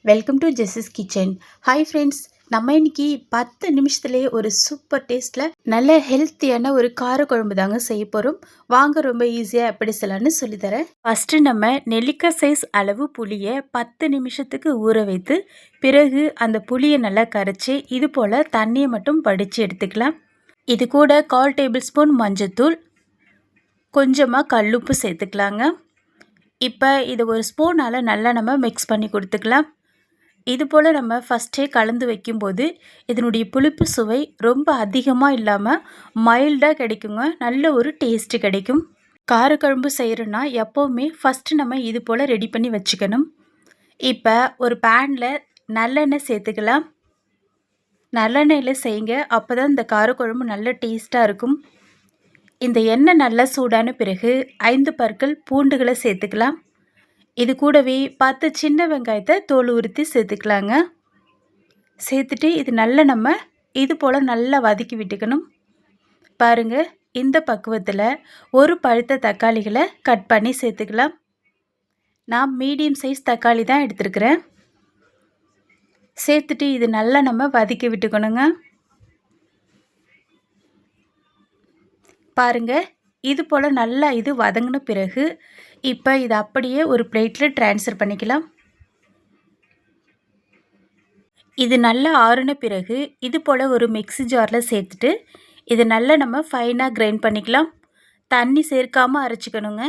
Welcome to Jesus kitchen. Hi friends, நம்ம இன்னைக்கு 10 நிமிஷத்துலேயே ஒரு சூப்பர் டேஸ்ட்டில் நல்ல ஹெல்த்தியான ஒரு காரக்குழம்பு தாங்க செய்ய போகிறோம். வாங்க, ரொம்ப ஈஸியாக எப்படி செய்யலான்னு சொல்லித்தரேன். ஃபஸ்ட்டு நம்ம நெல்லிக்காய் சைஸ் அளவு புளியை 10 நிமிஷத்துக்கு ஊற வைத்து பிறகு அந்த புளியை நல்லா கரைச்சி இது போல் தண்ணியை மட்டும் வடித்து எடுத்துக்கலாம். இது கூட 1/4 டேபிள் ஸ்பூன் மஞ்சத்தூள், கொஞ்சமாக கல்லுப்பு சேர்த்துக்கலாங்க. இப்போ இதை ஒரு ஸ்பூனால் நல்லா நம்ம மிக்ஸ் பண்ணி கொடுத்துக்கலாம். இது போல் நம்ம ஃபஸ்ட்டே கலந்து வைக்கும்போது இதனுடைய புளிப்பு சுவை ரொம்ப அதிகமாக இல்லாமல் மைல்டாக கிடைக்குங்க. நல்ல ஒரு டேஸ்ட்டு கிடைக்கும். காரக்குழம்பு செய்கிறோன்னா எப்போவுமே ஃபஸ்ட்டு நம்ம இது போல் ரெடி பண்ணி வச்சுக்கணும். இப்போ ஒரு பேனில் நல்லெண்ணெய் சேர்த்துக்கலாம். நல்லெண்ணெயில் செய்யுங்க, அப்போ தான் இந்த காரக்குழம்பு நல்ல டேஸ்ட்டாக இருக்கும். இந்த எண்ணெய் நல்லா சூடான பிறகு 5 பற்கள் பூண்டுகளை சேர்த்துக்கலாம். இது கூடவே 10 சின்ன வெங்காயத்தை தோல் உரித்து சேர்த்துக்கலாங்க. சேர்த்துட்டு இது நல்லா நம்ம இது போல் நல்லா வதக்கி விட்டுக்கணும். பாருங்கள், இந்த பக்குவத்தில் ஒரு பழுத்த தக்காளிகளை கட் பண்ணி சேர்த்துக்கலாம். நான் மீடியம் சைஸ் தக்காளி தான் எடுத்துருக்கிறேன். சேர்த்துட்டு இது நல்லா நம்ம வதக்கி விட்டுக்கணுங்க. பாருங்கள், இது போல் நல்லா இது வதங்கின பிறகு இப்போ இதை அப்படியே ஒரு பிளேட்டில் ட்ரான்ஸ்ஃபர் பண்ணிக்கலாம். இது நல்லா ஆறின பிறகு இது போல் ஒரு மிக்ஸி ஜாரில் சேர்த்துட்டு இதை நல்லா நம்ம ஃபைனாக கிரைண்ட் பண்ணிக்கலாம். தண்ணி சேர்க்காமல் அரைச்சிக்கணுங்க.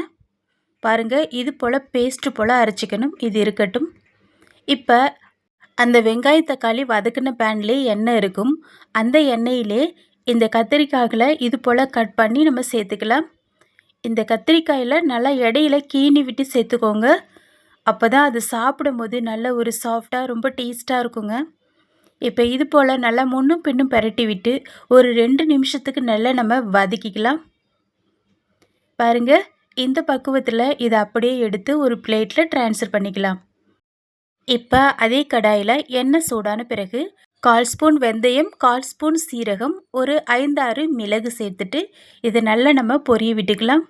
பாருங்கள், இது போல் பேஸ்ட்டு போல் அரைச்சிக்கணும். இது இருக்கட்டும். இப்போ அந்த வெங்காய தக்காளி வதக்கின பேன்லேயே எண்ணெய் இருக்கும். அந்த எண்ணெயிலே இந்த கத்திரிக்காய்களை இது போல் கட் பண்ணி நம்ம சேர்த்துக்கலாம். இந்த கத்திரிக்காயில் நல்லா இடையில கீனி விட்டு சேர்த்துக்கோங்க. அப்போ தான் அது சாப்பிடும்போது நல்ல ஒரு சாஃப்டாக ரொம்ப டேஸ்ட்டாக இருக்குங்க. இப்போ இது போல் நல்லா முன்னும் பின்னும் பரட்டி விட்டு ஒரு 2 நிமிஷத்துக்கு நல்லா நம்ம வதக்கிக்கலாம். பாருங்கள், இந்த பக்குவத்தில் இதை அப்படியே எடுத்து ஒரு பிளேட்டில் ட்ரான்ஸ்ஃபர் பண்ணிக்கலாம். இப்போ அதே கடாயில் எண்ணெய் சூடான பிறகு 1/4 ஸ்பூன் வெந்தயம், 1/4 ஸ்பூன் சீரகம், ஒரு 5-6 மிளகு சேர்த்துட்டு இதை நல்லா நம்ம பொரிய விட்டுக்கலாம்.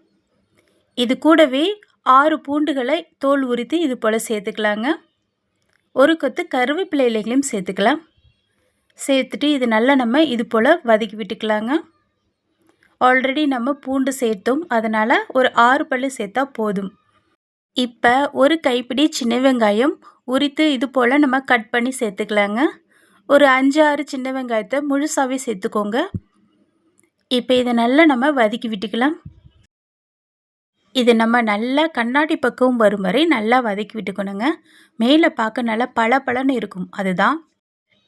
இது கூடவே 6 பூண்டுகளை தோல் உரித்து இது போல் சேர்த்துக்கலாங்க. ஒரு கொத்து கருவேப்பிலை இலைகளையும் சேர்த்துக்கலாம். சேர்த்துட்டு இது நல்லா நம்ம இது போல் வதக்கி விட்டுக்கலாங்க. ஆல்ரெடி நம்ம பூண்டு சேர்த்தோம், அதனால் ஒரு 6 பல்லு சேர்த்தா போதும். இப்போ ஒரு கைப்பிடி சின்ன வெங்காயம் உரித்து இது போல் நம்ம கட் பண்ணி சேர்த்துக்கலாங்க. ஒரு 5-6 சின்ன வெங்காயத்தை முழுசாகவே சேர்த்துக்கோங்க. இப்போ இதை நல்லா நம்ம வதக்கி விட்டுக்கலாம். இது நம்ம நல்லா கண்ணாடி பக்கம் வரும் வரை நல்லா வதக்கி விட்டுக்கணுங்க. மேலே பார்க்க நல்லா பளபளன்னு இருக்கும், அதுதான்.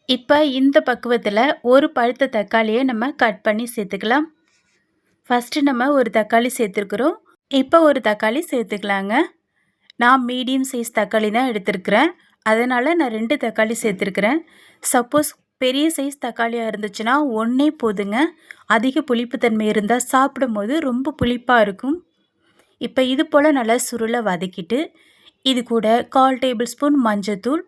இப்போ இந்த பக்குவத்தில் ஒரு பழுத்த தக்காளியை நம்ம கட் பண்ணி சேர்த்துக்கலாம். ஃபஸ்ட்டு நம்ம ஒரு தக்காளி சேர்த்துருக்குறோம். இப்போ ஒரு தக்காளி சேர்த்துக்கலாங்க. நான் மீடியம் சைஸ் தக்காளி தான் எடுத்துருக்கிறேன், அதனால் நான் 2 தக்காளி சேர்த்துருக்குறேன். சப்போஸ் பெரிய சைஸ் தக்காளியாக இருந்துச்சுன்னா ஒன்றே போதுங்க. அதிக புளிப்புத்தன்மை இருந்தால் சாப்பிடும்போது ரொம்ப புளிப்பாக இருக்கும். இப்போ இது போல் நல்லா சுருளை வதக்கிட்டு இது கூட 1/4 டேபிள் ஸ்பூன் மஞ்சத்தூள்,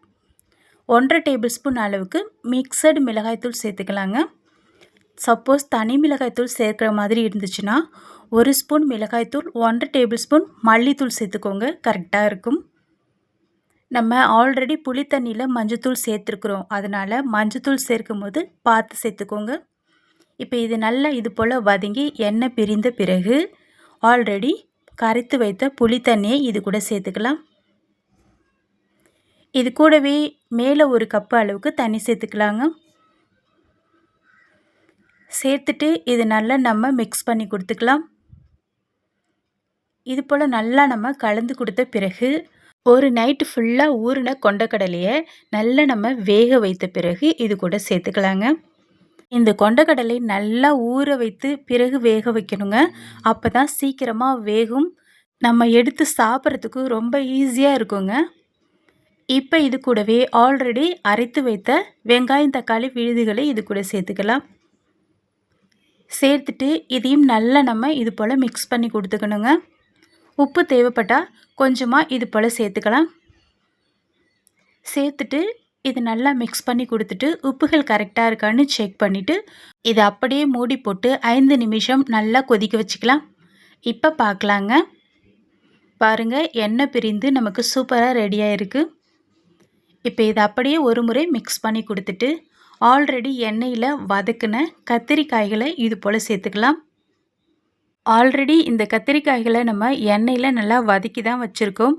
1/2 டேபிள் ஸ்பூன் அளவுக்கு மிக்சடு மிளகாய்த்தூள் சேர்த்துக்கலாங்க. சப்போஸ் தனி மிளகாய்த்தூள் சேர்க்குற மாதிரி இருந்துச்சுன்னா 1 ஸ்பூன் மிளகாய்த்தூள், 1/2 டேபிள் ஸ்பூன் மல்லித்தூள் சேர்த்துக்கோங்க, கரெக்டாக இருக்கும். நம்ம ஆல்ரெடி புளி தண்ணியில் மஞ்சத்தூள் சேர்த்துருக்குறோம், அதனால் மஞ்சத்தூள் சேர்க்கும் போது பார்த்து சேர்த்துக்கோங்க. இப்போ இது நல்லா இது போல் வதங்கி எண்ணெய் பிரிந்த பிறகு ஆல்ரெடி கரைத்து வைத்த புளி தண்ணியை இது கூட சேர்த்துக்கலாம். இது கூடவே மேலே 1 கப்பு அளவுக்கு தண்ணி சேர்த்துக்கலாங்க. சேர்த்துட்டு இது நல்லா நம்ம மிக்ஸ் பண்ணி கொடுத்துக்கலாம். இது போல் நல்லா நம்ம கலந்து கொடுத்த பிறகு ஒரு நைட்டு ஃபுல்லாக ஊறின கொண்டக்கடலையை நல்லா நம்ம வேக வைத்த பிறகு இது கூட சேர்த்துக்கலாங்க. இந்த கொண்டக்கடலை நல்லா ஊற வைத்து பிறகு வேக வைக்கணுங்க. அப்போ தான் சீக்கிரமாக வேகும், நம்ம எடுத்து சாப்பிட்றதுக்கு ரொம்ப ஈஸியாக இருக்குங்க. இப்போ இது கூடவே ஆல்ரெடி அரைத்து வைத்த வெங்காயம் தக்காளி விழுதுகளை இது கூட சேர்த்துக்கலாம். சேர்த்துட்டு இதையும் நல்லா நம்ம இது போல் மிக்ஸ் பண்ணி கொடுத்துக்கணுங்க. உப்பு தேவைப்பட்டால் கொஞ்சமாக இது போல் சேர்த்துக்கலாம். சேர்த்துட்டு இது நல்லா மிக்ஸ் பண்ணி கொடுத்துட்டு உப்புகள் கரெக்டாக இருக்கான்னு செக் பண்ணிவிட்டு இதை அப்படியே மூடி போட்டு 5 நிமிஷம் நல்லா கொதிக்க வச்சுக்கலாம். இப்போ பார்க்கலாங்க. பாருங்கள், எண்ணெய் பிரிந்து நமக்கு சூப்பராக ரெடியாக இருக்குது. இப்போ இதை அப்படியே ஒரு முறை மிக்ஸ் பண்ணி கொடுத்துட்டு ஆல்ரெடி எண்ணெயில் வதக்கின கத்திரிக்காய்களை இது போல் சேர்த்துக்கலாம். ஆல்ரெடி இந்த கத்திரிக்காய்களை நம்ம எண்ணெயில் நல்லா வதக்கி தான் வச்சுருக்கோம்.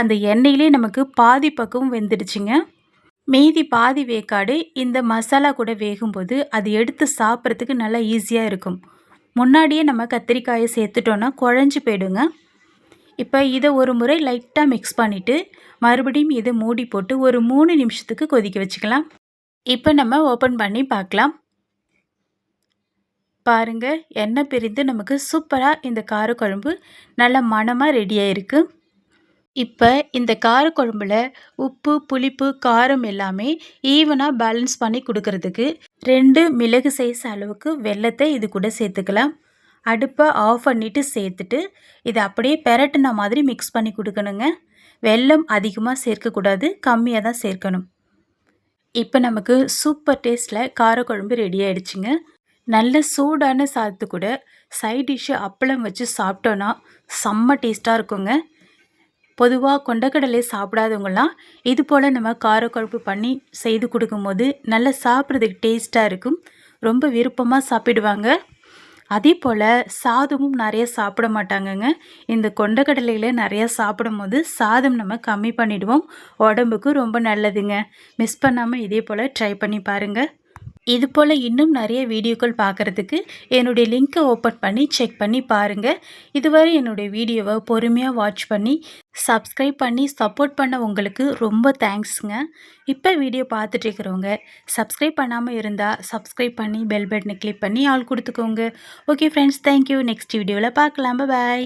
அந்த எண்ணெயிலே நமக்கு பாதி பக்கம் வெந்துடுச்சுங்க. மீதி பாதி வேக்காடு இந்த மசாலா கூட வேகும்போது அது எடுத்து சாப்பிட்றதுக்கு நல்லா ஈஸியாக இருக்கும். முன்னாடியே நம்ம கத்திரிக்காயை சேர்த்துட்டோன்னா குழஞ்சி போயிடுங்க. இப்போ இதை ஒரு முறை லைட்டாக மிக்ஸ் பண்ணிவிட்டு மறுபடியும் இதை மூடி போட்டு ஒரு 3 நிமிஷத்துக்கு கொதிக்க வச்சுக்கலாம். இப்போ நம்ம ஓப்பன் பண்ணி பார்க்கலாம். பாருங்கள், எண்ணெய் பிரிந்து நமக்கு சூப்பராக இந்த காரக்குழம்பு நல்ல மணமாக ரெடியாக இருக்குது. இப்போ இந்த காரக்குழம்புல உப்பு, புளிப்பு, காரம் எல்லாமே ஈவனாக பேலன்ஸ் பண்ணி கொடுக்கறதுக்கு 2 மிளகு சைஸ் அளவுக்கு வெல்லத்தை இது கூட சேர்த்துக்கலாம். அடுப்பை ஆஃப் பண்ணிவிட்டு சேர்த்துட்டு இதை அப்படியே பெரட்டின மாதிரி மிக்ஸ் பண்ணி கொடுக்கணுங்க. வெல்லம் அதிகமாக சேர்க்கக்கூடாது, கம்மியாக தான் சேர்க்கணும். இப்போ நமக்கு சூப்பர் டேஸ்ட்டில் காரக்குழம்பு ரெடி ஆகிடுச்சுங்க. நல்ல சூடான சாதத்து கூட சைட் டிஷ்ஷு அப்பளம் வச்சு சாப்பிட்டோன்னா செம்ம டேஸ்ட்டாக இருக்குங்க. பொதுவாக கொண்டக்கடலை சாப்பிடாதவங்களாம் இது போல் நம்ம காரக்குழம்பு பண்ணி செய்து கொடுக்கும்போது நல்லா சாப்பிட்றதுக்கு டேஸ்ட்டாக இருக்கும். ரொம்ப விருப்பமாக சாப்பிடுவாங்க. அதே போல் சாதமும் நிறைய சாப்பிட மாட்டாங்கங்க. இந்த கொண்டக்கடலையில் நிறையா சாப்பிடும்போது சாதம் நம்ம கம்மி பண்ணிவிடுவோம். உடம்புக்கு ரொம்ப நல்லதுங்க. மிஸ் பண்ணாமல் இதே போல் ட்ரை பண்ணி பாருங்கள். இது போல் இன்னும் நிறைய வீடியோக்கள் பார்க்குறதுக்கு என்னுடைய லிங்க்கை ஓப்பன் பண்ணி செக் பண்ணி பாருங்கள். இதுவரை என்னுடைய வீடியோவை பொறுமையாக வாட்ச் பண்ணி சப்ஸ்கிரைப் பண்ணி சப்போர்ட் பண்ண உங்களுக்கு ரொம்ப தேங்க்ஸுங்க. இப்போ வீடியோ பார்த்துட்டு இருக்கிறவங்க சப்ஸ்கிரைப் பண்ணாமல் இருந்தால் சப்ஸ்கிரைப் பண்ணி பெல் பட்டனை கிளிக் பண்ணி ஆல் கொடுத்துக்கோங்க. Okay friends, thank you. நெக்ஸ்ட் வீடியோவில் பார்க்கலாம். பாய்.